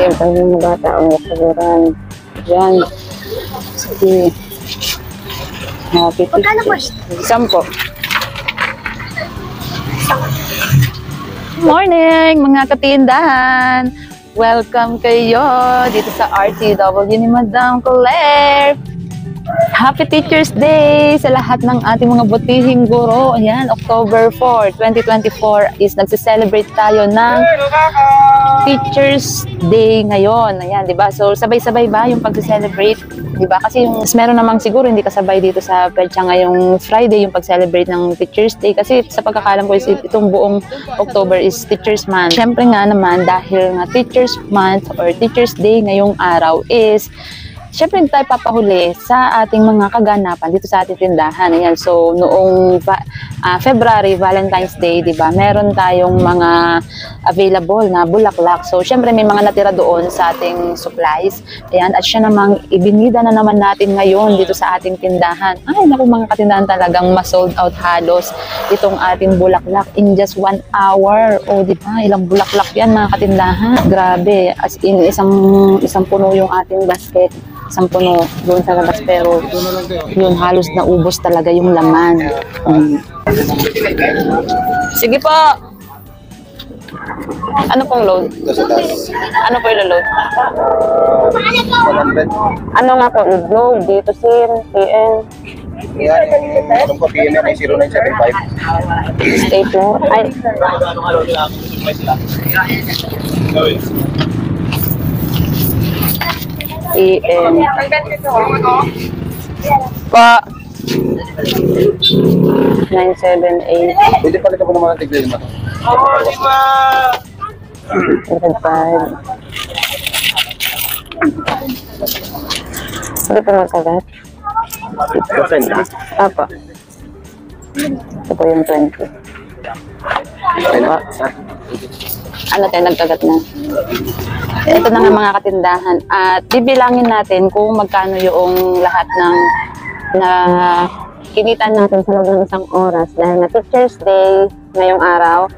Yung pang mga bata ang nakaguran. Yan. Sige. Happy teachers. 10. Morning mga katindahan! Welcome kayo dito sa RTW ni Madam Claire. Happy Teachers Day sa lahat ng ating mga butihing guro. Ayan, October 4, 2024 is nagse-celebrate tayo ng Teachers Day ngayon. Ayan, 'di ba? So sabay-sabay ba yung pag-celebrate? 'Di ba? Kasi yung meron namang siguro hindi kasabay dito sa petsa ngayong Friday yung pag-celebrate ng Teachers Day kasi sa pagkakalam ko is itong buong October is Teachers Month. Syempre nga naman dahil nga Teachers Month or Teachers Day ngayong araw is syempre tayo papahuli sa ating mga kaganapan dito sa ating tindahan. Ayan. So, noong February, Valentine's Day, di ba, meron tayong mga available na bulaklak. So, syempre may mga natira doon sa ating supplies. Ayan. At siya namang ibinida na naman natin ngayon dito sa ating tindahan. Ay, naku mga katindahan talagang ma-sold out halos itong ating bulaklak in just 1 hour. O, di ba, ilang bulaklak yan mga katindahan. Grabe. As in, isang puno yung ating basket. Isang puno doon sa labas pero yun halos naubos talaga yung laman. Sige po. Ano pong load? Ano po yung load? Ano nga po load dito sir? PN? Anong po PN ay 0975? Stapler? Ay. EM pa 978 Pwede pala ka po ng mga tigil mo. 105 Hindi po magkagat. Apa. Ito po yung 20. Ano tayo nagkagat na? Ito na nga mga katindahan at bibilangin natin kung magkano yung lahat ng na kinita natin sa loob ng isang oras dahil na Teachers Day ngayong araw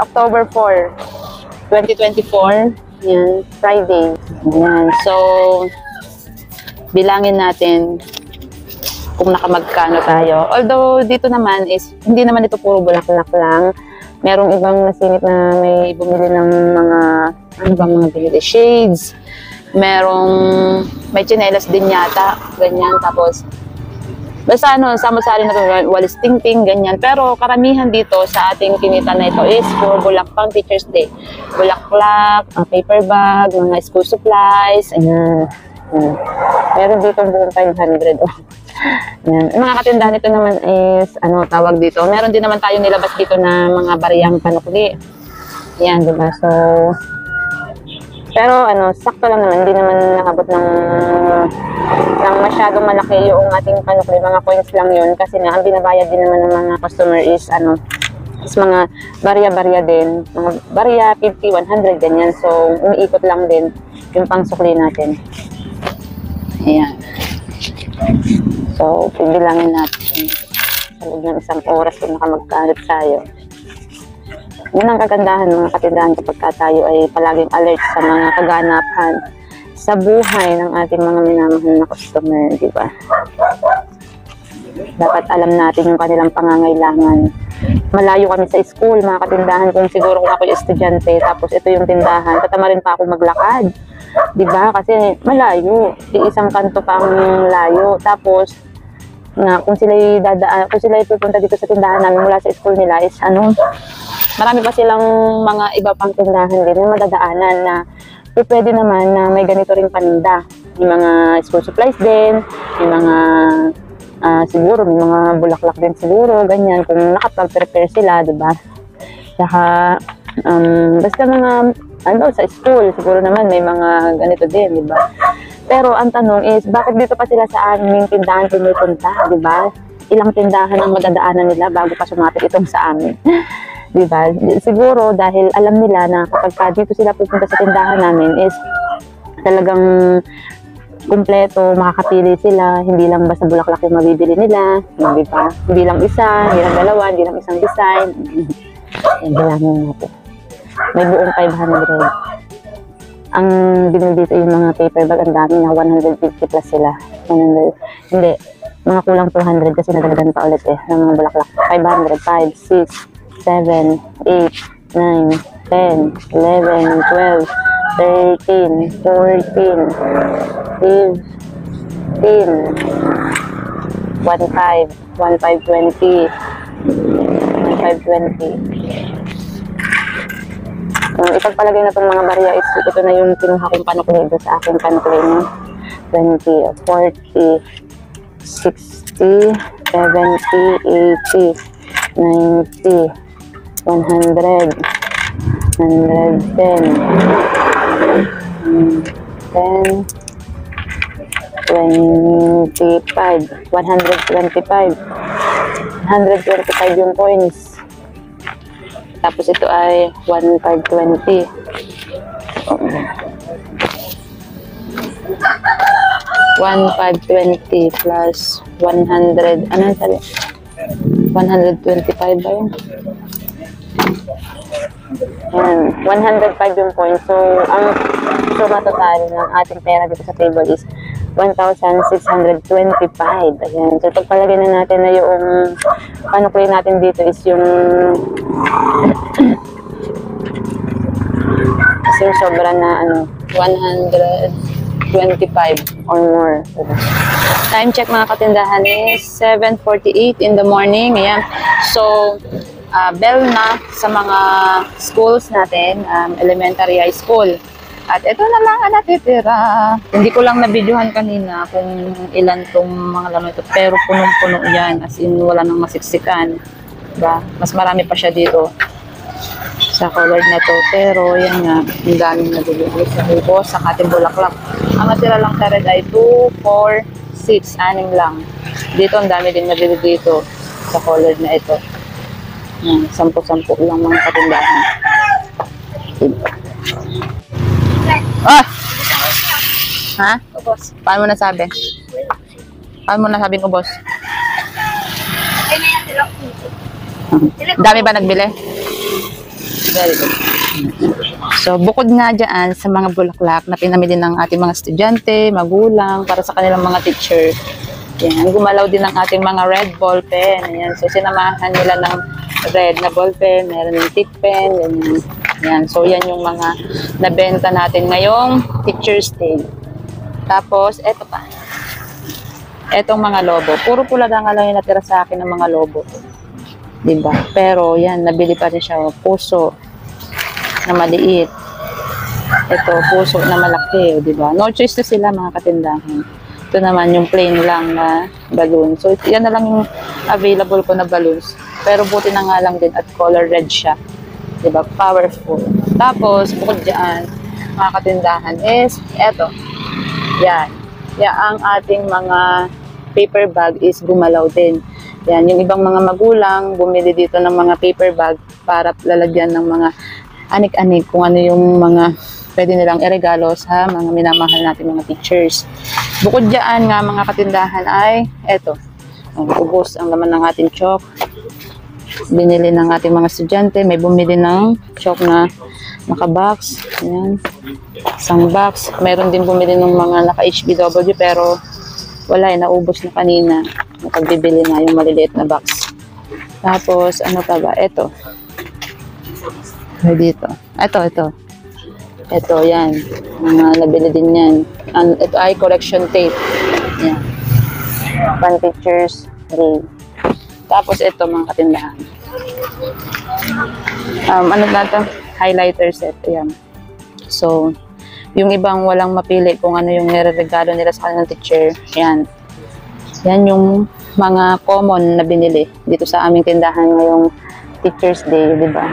October 4 2024 yan, Friday yan. So bilangin natin kung nakamagkano tayo, although dito naman is hindi naman ito puro bulaklak lang. Merong ibang nasingit na may bumili ng mga, ano bang mga binili? Shades. May tsinelas din yata. Ganyan. Tapos, basta ano, sama-sari na ito, walis ting-ting, ganyan. Pero karamihan dito sa ating kinita na ito is for bulaklak Teachers Day. Bulaklak, paper bag, mga school supplies, ayan. Meron dito buong 500. Yan. Mga katindahan nito naman is, ano tawag dito, meron din naman tayo nilabas dito na mga bariyang panukli. Yan, diba? So, pero ano, sakto lang naman, hindi naman nakabot ng masyadong malaki yung ating panukli. Mga coins lang yun kasi nga, ang binabayad din naman ng mga customer is, ano, is mga barya-barya din. Mga barya, 50, 100, ganyan. So, umiikot lang din yung pangsukli natin. Ayan. So, pibilangin natin sa loob ng isang oras kung nakamagkalit tayo. Yun ang kagandahan mga katindahan kapag tayo ay palaging alert sa mga kaganapan sa buhay ng ating mga minamahal na customer, di ba? Dapat alam natin yung kanilang pangangailangan. Malayo kami sa school, mga katindahan. Kung siguro kung ako yung estudyante, tapos ito yung tindahan, tatamarin pa ako maglakad. Diba? Kasi malayo. Isang kanto pa ang layo. Tapos, kung sila'y pupunta dito sa tindahan namin mula sa school nila is ano, marami pa silang mga iba pang tindahan din na madadaanan na pwede naman na may ganito ring paninda. May mga school supplies din, may mga siguro may mga bulaklak din siguro, ganyan, kung nakapag-prepare sila, diba? Saka, basta mga, ano, sa school, siguro naman may mga ganito din, diba? Pero ang tanong is, bakit dito pa sila sa aming tindahan pumupunta, diba? Ilang tindahan ang madadaanan nila bago pa sumapit itong sa amin. Diba? Siguro dahil alam nila na kapag dito sila pupunta sa tindahan namin is talagang kumpleto, makakapili sila, hindi lang basta bulaklak yung mabibili nila, hindi pa, hindi lang isa, hindi lang dalawa, hindi lang isang design. Yan, bilangin natin. May buong 500. Ang binili dito yung mga paper bag, ang dami na 150 plus sila. 100, hindi, mga kulang 200 kasi nadagdagan pa ulit ng mga bulaklak. 500, 5, 6, 7, 8, 9, 10, 11, 12, 13, 14, 15, 15, 1520, 1520. Ipagpalagay na itong mga barya, ito na yung kinuha kong panukli sa aking panukli na 20, 40, 60, 70, 80, 90, 100, 110, 10, 25, 125, 125 yung coins. Tapos ito ay 1520. 1520 plus 100. Ano sabi? 125 ba yun? Yan. 105 yung point. So, ang suma total ng ating pera dito sa table is 1,625. Ayan. So, pagpalagay na natin na yung panukli natin dito is yung yung sobra na 125 or more. Time check mga katindahan is 7:48 in the morning. Ayan. So, bell na sa mga schools natin, elementary, high school. At ito na lang ang natitira. Hindi ko lang na-videohan kanina kung ilan tong mga laman ito. Pero punong-puno yan. As in, wala nang masiksikan. Diba? Mas marami pa siya dito sa colored na to. Pero yan nga, ang daming nabibili sa hubo sa ating bulaklak. Ang natira lang tared ay 2, 4, 6, 6 lang. Dito ang dami din nabibili dito sa colored na ito. 10-10 lang mga katindahan. Ah! Ha? Ubos. Paano mo nasabi? Paano mo nasabing ubos? Dami ba nagbili? Very good. So, bukod nga dyan sa mga bulaklak na pinamili ng ating mga estudyante, magulang, para sa kanilang mga teacher. Yan, gumalaw din ang ating mga red ball pen. Yan. So, sinamahan nila ng red na ball pen, meron yung thick pen, ganyan. Yan. So, yan yung mga nabenta natin ngayong Teacher's Day. Tapos, eto pa. Etong mga lobo. Puro pula lang yung natira sa akin ng mga lobo. Diba? Pero, yan, nabili pa rin siya. Puso na maliit. Ito, puso na malaki. Diba? No choice na sila mga katindahan. Ito naman yung plain lang na balloon. So, yan na lang yung available ko na balloons. Pero buti na nga lang din at color red siya. Diba? Powerful. Tapos, bukod dyan, mga katindahan is, eto. Yan. Yan ang ating mga paper bag is gumalaw din. Yan. Yung ibang mga magulang, bumili dito ng mga paper bag para lalagyan ng mga anik-anik kung ano yung mga pwede nilang iregalo sa mga minamahal natin mga teachers. Bukod dyan nga mga katindahan ay, eto. Ubos ang laman ng ating chalk. Binili ng ating mga estudyante. May bumili ng chalk na naka-box. Ayan. Isang box. Mayroon din bumili ng mga naka-HBW pero wala, naubos na kanina. Napagbibili na yung maliliit na box. Tapos, ano pa ba? Ito. Dito. Ito. Ito, yan. Mga nabili din yan. Ito ay correction tape. Yan. Pan Teacher's Day. Tapos ito mga katindahan. Ano na ito? Highlighter set. Ayan. So, yung ibang walang mapili kung ano yung nireregalo nila sa kanilang teacher. Ayan. Yan yung mga common na binili dito sa aming tindahan ngayong Teacher's Day, di ba?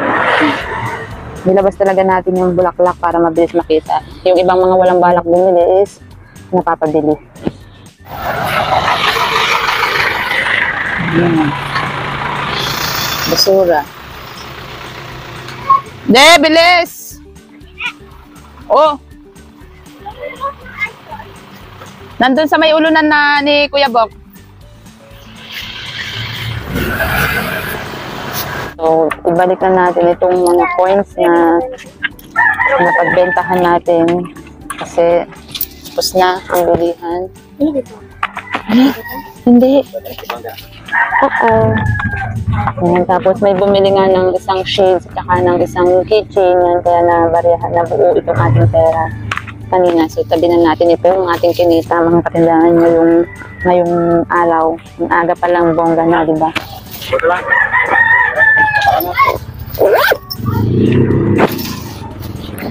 Nilabas talaga natin yung bulaklak para mabilis makita. Yung ibang mga walang balak bumili is napapabili. Ayan. Basura. De, bilis! Oh! Nandun sa may ulunan na ni Kuya Bok. So, ibalik na natin itong mga coins na napagbentahan natin kasi tapos na ang bilihan. Hindi. Oo. Ayan, tapos may bumili nga ng isang shades at saka ng isang keychain. Yan, kaya nabariyahan na buo itong ating pera kanina. So, tabi na natin ito yung ating kinita, mga katindahan ngayong araw. Ang aga pa lang bongga na, di ba?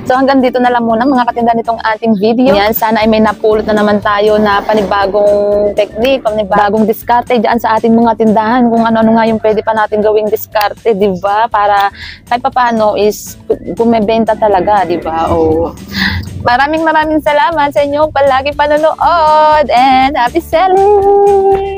So hanggang dito na lang muna mga katindahan nitong ating video. Yan, sana ay may napulot na naman tayo na panibagong technique, panibagong diskarte dyan sa ating mga tindahan. Kung ano-ano nga yung pwede pa natin gawing diskarte, di ba? Para kahit paano is bumebenta talaga, di ba? O maraming salamat sa inyong palagi panonood and happy selling!